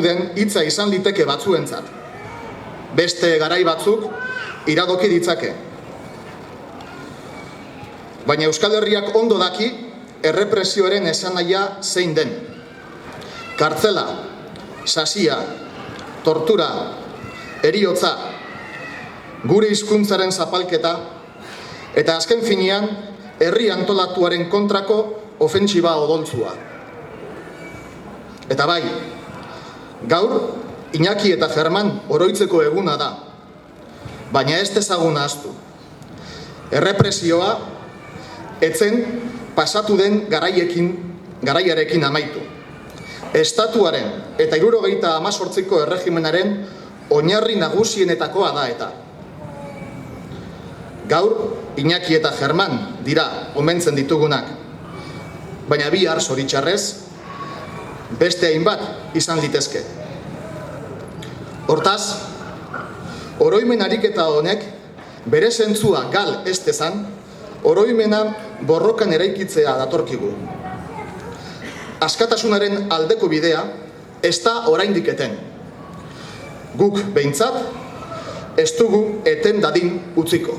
den hitza izan liteke batzuentzat. Beste garai batzuk iradoki ditzake. Baina Euskal Herriak ondo daki errepresioaren esanahia zein den. Kartzela, sasia, tortura, heriotza, gure hizkuntzaren zapalketa, eta azken finean herri antolatuaren kontrako ofentsiba odoltzua. Eta bai, gaur Iñaki eta German oroitzeko eguna da, baina ez dezagun ahaztu. Errepresioa etzen pasatu den garaiarekin amaitu. Estatuaren eta 78ko erregimenaren oinarri nagusienetakoa da eta. Gaur Iñaki eta German dira omentzen ditugunak, baina bihar zoritxarrez beste hainbat izan litezke. Hortaz, oroimen ariketa honek bere zentzua gal ez dezan, oroimena borrokan eraikitzea datorkigu. Askatasunaren aldeko bidea ez da oraindik eten. Guk behintzat ez dugu eten dadin utziko.